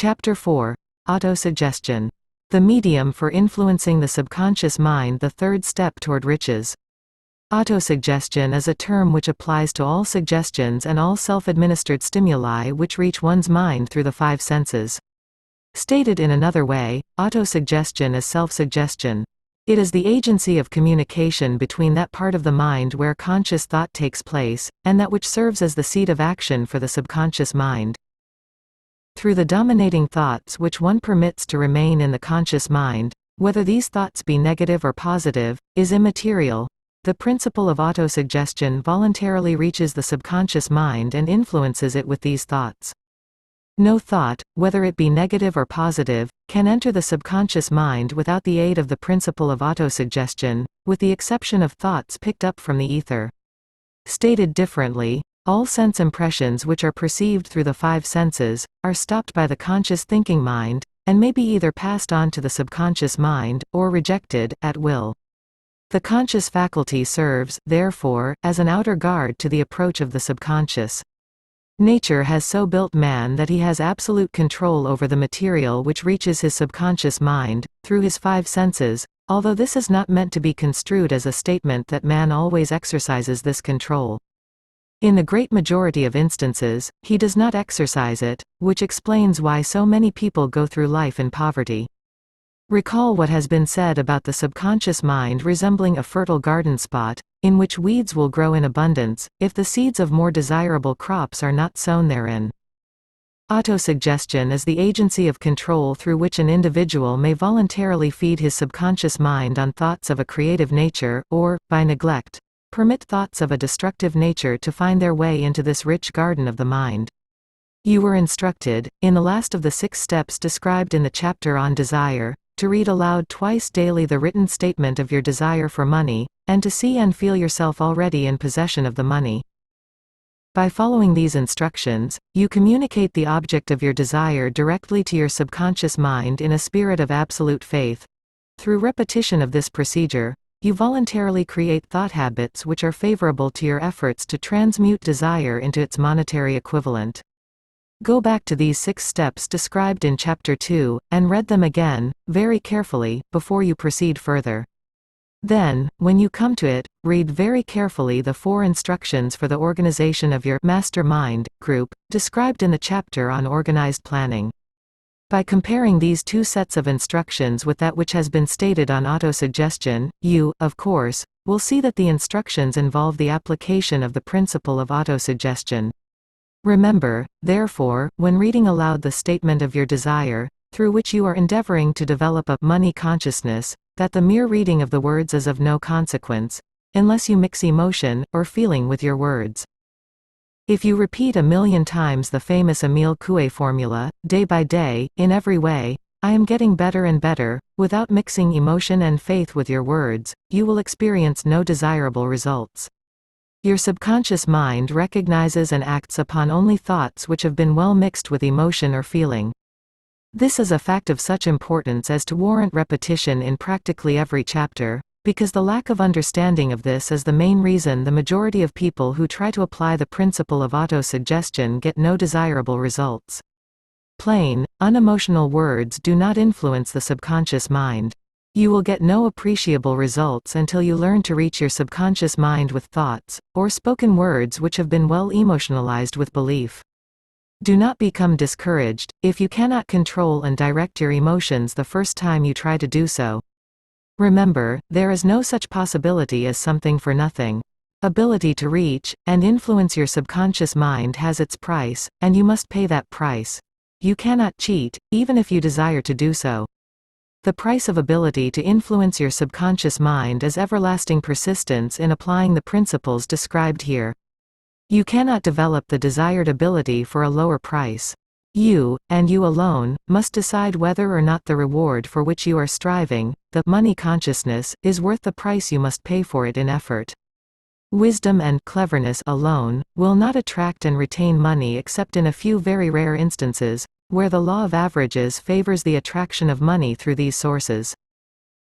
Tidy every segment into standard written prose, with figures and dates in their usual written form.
Chapter 4. Autosuggestion. The medium for influencing the subconscious mind, the third step toward riches. Autosuggestion is a term which applies to all suggestions and all self-administered stimuli which reach one's mind through the five senses. Stated in another way, autosuggestion is self-suggestion. It is the agency of communication between that part of the mind where conscious thought takes place, and that which serves as the seat of action for the subconscious mind. Through the dominating thoughts which one permits to remain in the conscious mind, whether these thoughts be negative or positive, is immaterial. The principle of autosuggestion voluntarily reaches the subconscious mind and influences it with these thoughts. No thought, whether it be negative or positive, can enter the subconscious mind without the aid of the principle of autosuggestion, with the exception of thoughts picked up from the ether. Stated differently, all sense impressions which are perceived through the five senses are stopped by the conscious thinking mind, and may be either passed on to the subconscious mind, or rejected, at will. The conscious faculty serves, therefore, as an outer guard to the approach of the subconscious. Nature has so built man that he has absolute control over the material which reaches his subconscious mind, through his five senses, although this is not meant to be construed as a statement that man always exercises this control. In the great majority of instances, he does not exercise it, which explains why so many people go through life in poverty. Recall what has been said about the subconscious mind resembling a fertile garden spot, in which weeds will grow in abundance, if the seeds of more desirable crops are not sown therein. Autosuggestion is the agency of control through which an individual may voluntarily feed his subconscious mind on thoughts of a creative nature, or, by neglect, permit thoughts of a destructive nature to find their way into this rich garden of the mind. You were instructed, in the last of the 6 steps described in the chapter on desire, to read aloud twice daily the written statement of your desire for money, and to see and feel yourself already in possession of the money. By following these instructions, you communicate the object of your desire directly to your subconscious mind in a spirit of absolute faith. Through repetition of this procedure, you voluntarily create thought habits which are favorable to your efforts to transmute desire into its monetary equivalent. Go back to these 6 steps described in Chapter 2, and read them again, very carefully, before you proceed further. Then, when you come to it, read very carefully the 4 instructions for the organization of your mastermind group, described in the chapter on organized planning. By comparing these 2 sets of instructions with that which has been stated on autosuggestion, you, of course, will see that the instructions involve the application of the principle of autosuggestion. Remember, therefore, when reading aloud the statement of your desire, through which you are endeavoring to develop a money consciousness, that the mere reading of the words is of no consequence, unless you mix emotion or feeling with your words. If you repeat 1,000,000 times the famous Emile Coué formula, day by day, in every way, I am getting better and better, without mixing emotion and faith with your words, you will experience no desirable results. Your subconscious mind recognizes and acts upon only thoughts which have been well mixed with emotion or feeling. This is a fact of such importance as to warrant repetition in practically every chapter, because the lack of understanding of this is the main reason the majority of people who try to apply the principle of autosuggestion get no desirable results. Plain, unemotional words do not influence the subconscious mind. You will get no appreciable results until you learn to reach your subconscious mind with thoughts, or spoken words which have been well emotionalized with belief. Do not become discouraged, if you cannot control and direct your emotions the first time you try to do so. Remember, there is no such possibility as something for nothing. Ability to reach and influence your subconscious mind has its price, and you must pay that price. You cannot cheat, even if you desire to do so. The price of ability to influence your subconscious mind is everlasting persistence in applying the principles described here. You cannot develop the desired ability for a lower price. You, and you alone, must decide whether or not the reward for which you are striving, the money consciousness, is worth the price you must pay for it in effort. Wisdom and cleverness alone will not attract and retain money except in a few very rare instances, where the law of averages favors the attraction of money through these sources.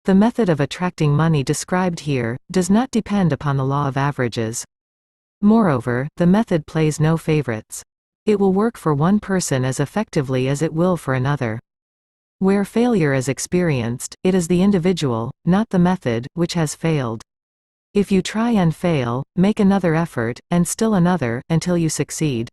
The method of attracting money described here does not depend upon the law of averages. Moreover, the method plays no favorites. It will work for one person as effectively as it will for another. Where failure is experienced, it is the individual, not the method, which has failed. If you try and fail, make another effort, and still another, until you succeed.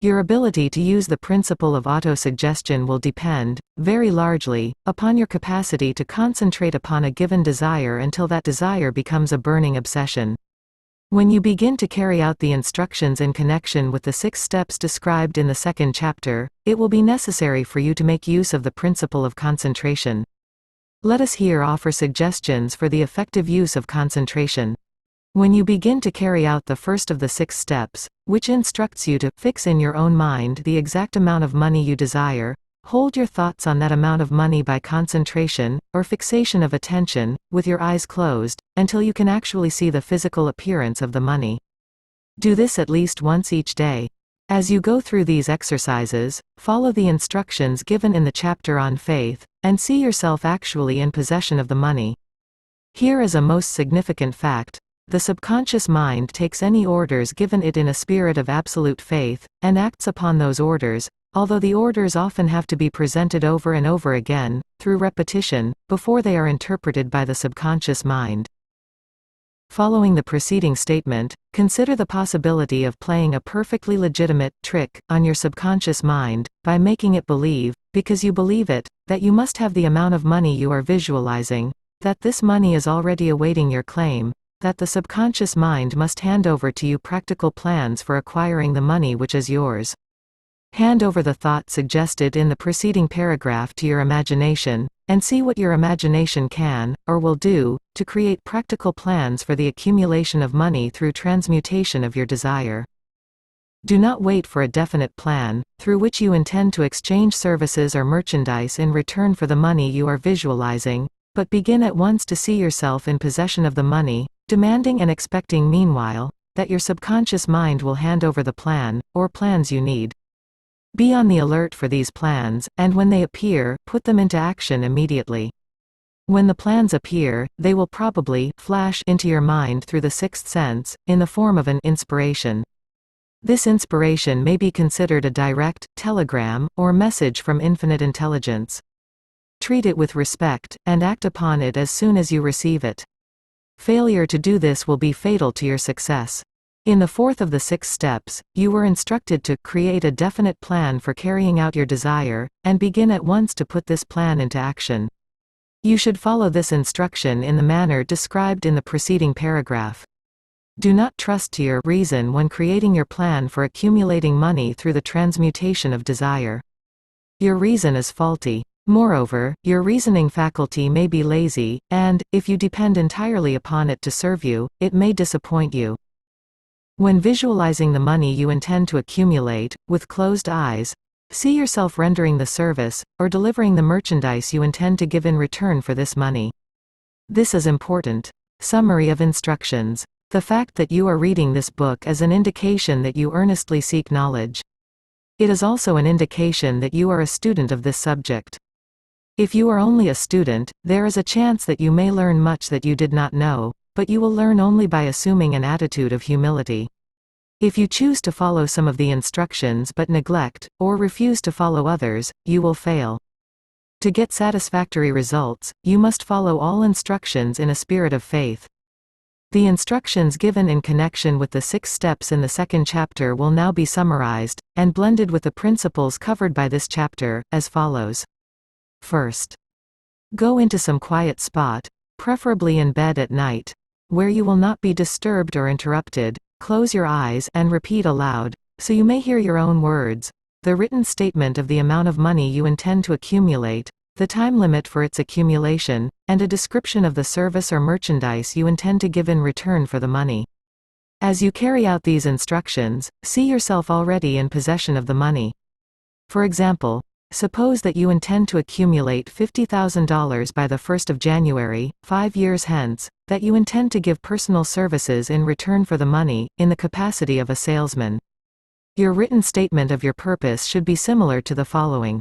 Your ability to use the principle of autosuggestion will depend, very largely, upon your capacity to concentrate upon a given desire until that desire becomes a burning obsession. When you begin to carry out the instructions in connection with the 6 steps described in the second chapter, it will be necessary for you to make use of the principle of concentration. Let us here offer suggestions for the effective use of concentration. When you begin to carry out the first of the 6 steps, which instructs you to fix in your own mind the exact amount of money you desire, hold your thoughts on that amount of money by concentration, or fixation of attention, with your eyes closed, until you can actually see the physical appearance of the money. Do this at least once each day. As you go through these exercises, follow the instructions given in the chapter on faith, and see yourself actually in possession of the money. Here is a most significant fact. The subconscious mind takes any orders given it in a spirit of absolute faith, and acts upon those orders, although the orders often have to be presented over and over again, through repetition, before they are interpreted by the subconscious mind. Following the preceding statement, consider the possibility of playing a perfectly legitimate trick on your subconscious mind, by making it believe, because you believe it, that you must have the amount of money you are visualizing, that this money is already awaiting your claim, that the subconscious mind must hand over to you practical plans for acquiring the money which is yours. Hand over the thought suggested in the preceding paragraph to your imagination, and see what your imagination can, or will do, to create practical plans for the accumulation of money through transmutation of your desire. Do not wait for a definite plan, through which you intend to exchange services or merchandise in return for the money you are visualizing, but begin at once to see yourself in possession of the money, demanding and expecting meanwhile, that your subconscious mind will hand over the plan, or plans you need. Be on the alert for these plans, and when they appear, put them into action immediately. When the plans appear, they will probably flash into your mind through the 6th sense, in the form of an inspiration. This inspiration may be considered a direct telegram or message from infinite intelligence. Treat it with respect, and act upon it as soon as you receive it. Failure to do this will be fatal to your success. In the 4th of the 6 steps, you were instructed to create a definite plan for carrying out your desire, and begin at once to put this plan into action. You should follow this instruction in the manner described in the preceding paragraph. Do not trust to your reason when creating your plan for accumulating money through the transmutation of desire. Your reason is faulty. Moreover, your reasoning faculty may be lazy, and, if you depend entirely upon it to serve you, it may disappoint you. When visualizing the money you intend to accumulate, with closed eyes, see yourself rendering the service, or delivering the merchandise you intend to give in return for this money. This is important. Summary of instructions. The fact that you are reading this book is an indication that you earnestly seek knowledge. It is also an indication that you are a student of this subject. If you are only a student, there is a chance that you may learn much that you did not know, but you will learn only by assuming an attitude of humility. If you choose to follow some of the instructions but neglect, or refuse to follow others, you will fail. To get satisfactory results, you must follow all instructions in a spirit of faith. The instructions given in connection with the 6 steps in the 2nd chapter will now be summarized, and blended with the principles covered by this chapter, as follows. First, go into some quiet spot, preferably in bed at night, where you will not be disturbed or interrupted. Close your eyes and repeat aloud, so you may hear your own words, the written statement of the amount of money you intend to accumulate, the time limit for its accumulation, and a description of the service or merchandise you intend to give in return for the money. As you carry out these instructions, see yourself already in possession of the money. For example, suppose that you intend to accumulate $50,000 by the 1st of January, 5 years hence, that you intend to give personal services in return for the money, in the capacity of a salesman. Your written statement of your purpose should be similar to the following.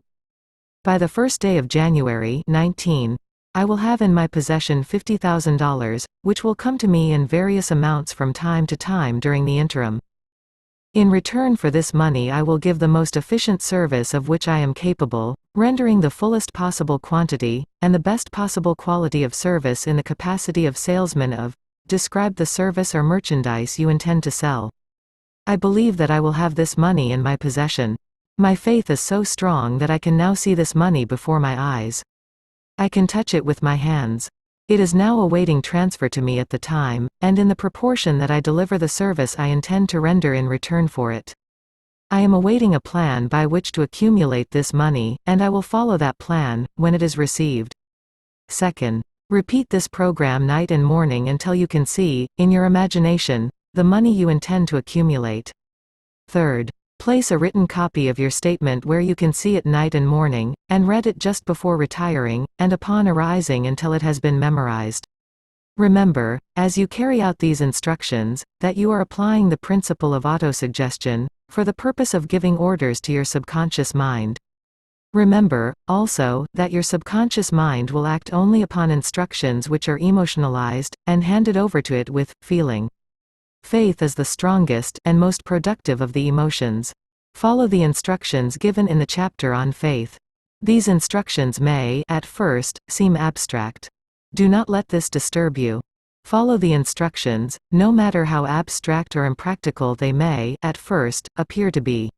By the 1st day of January, 19, I will have in my possession $50,000, which will come to me in various amounts from time to time during the interim. In return for this money I will give the most efficient service of which I am capable, rendering the fullest possible quantity, and the best possible quality of service in the capacity of salesman of. Describe the service or merchandise you intend to sell. I believe that I will have this money in my possession. My faith is so strong that I can now see this money before my eyes. I can touch it with my hands. It is now awaiting transfer to me at the time, and in the proportion that I deliver the service I intend to render in return for it. I am awaiting a plan by which to accumulate this money, and I will follow that plan, when it is received. Second, repeat this program night and morning until you can see, in your imagination, the money you intend to accumulate. Third, place a written copy of your statement where you can see it night and morning, and read it just before retiring, and upon arising until it has been memorized. Remember, as you carry out these instructions, that you are applying the principle of autosuggestion, for the purpose of giving orders to your subconscious mind. Remember, also, that your subconscious mind will act only upon instructions which are emotionalized, and handed over to it with feeling. Faith is the strongest and most productive of the emotions. Follow the instructions given in the chapter on faith. These instructions may, at first, seem abstract. Do not let this disturb you. Follow the instructions, no matter how abstract or impractical they may, at first, appear to be.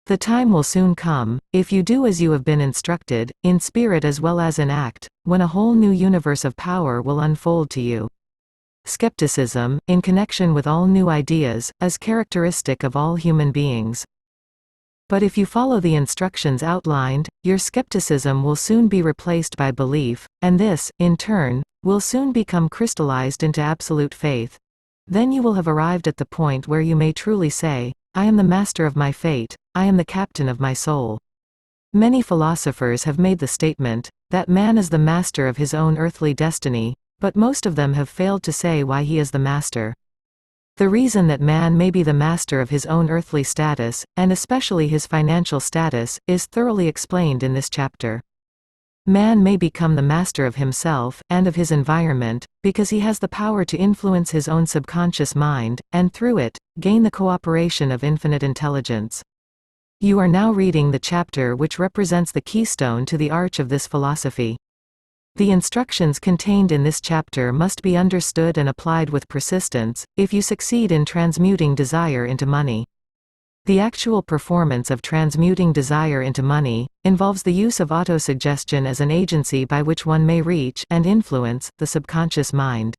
The time will soon come, if you do as you have been instructed, in spirit as well as in act, when a whole new universe of power will unfold to you. Skepticism, in connection with all new ideas, is characteristic of all human beings. But if you follow the instructions outlined, your skepticism will soon be replaced by belief, and this, in turn, will soon become crystallized into absolute faith. Then you will have arrived at the point where you may truly say, I am the master of my fate, I am the captain of my soul. Many philosophers have made the statement, that man is the master of his own earthly destiny, but most of them have failed to say why he is the master. The reason that man may be the master of his own earthly status, and especially his financial status, is thoroughly explained in this chapter. Man may become the master of himself, and of his environment, because he has the power to influence his own subconscious mind, and through it, gain the cooperation of infinite intelligence. You are now reading the chapter which represents the keystone to the arch of this philosophy. The instructions contained in this chapter must be understood and applied with persistence, if you succeed in transmuting desire into money. The actual performance of transmuting desire into money involves the use of autosuggestion as an agency by which one may reach and influence the subconscious mind.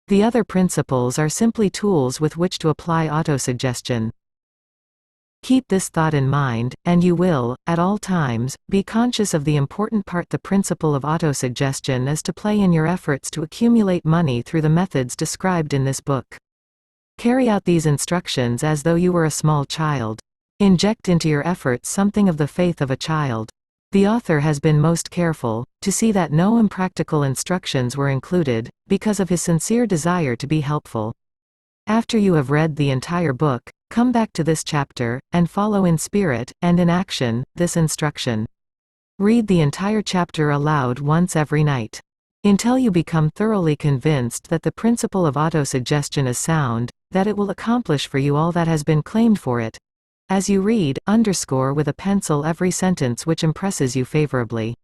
The other principles are simply tools with which to apply autosuggestion. Keep this thought in mind, and you will, at all times, be conscious of the important part the principle of autosuggestion is to play in your efforts to accumulate money through the methods described in this book. Carry out these instructions as though you were a small child. Inject into your efforts something of the faith of a child. The author has been most careful to see that no impractical instructions were included, because of his sincere desire to be helpful. After you have read the entire book, come back to this chapter, and follow in spirit, and in action, this instruction. Read the entire chapter aloud once every night. Until you become thoroughly convinced that the principle of autosuggestion is sound, that it will accomplish for you all that has been claimed for it. As you read, underscore with a pencil every sentence which impresses you favorably.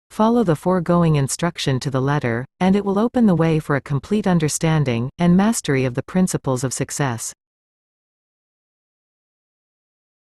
Follow the foregoing instruction to the letter, and it will open the way for a complete understanding and mastery of the principles of success.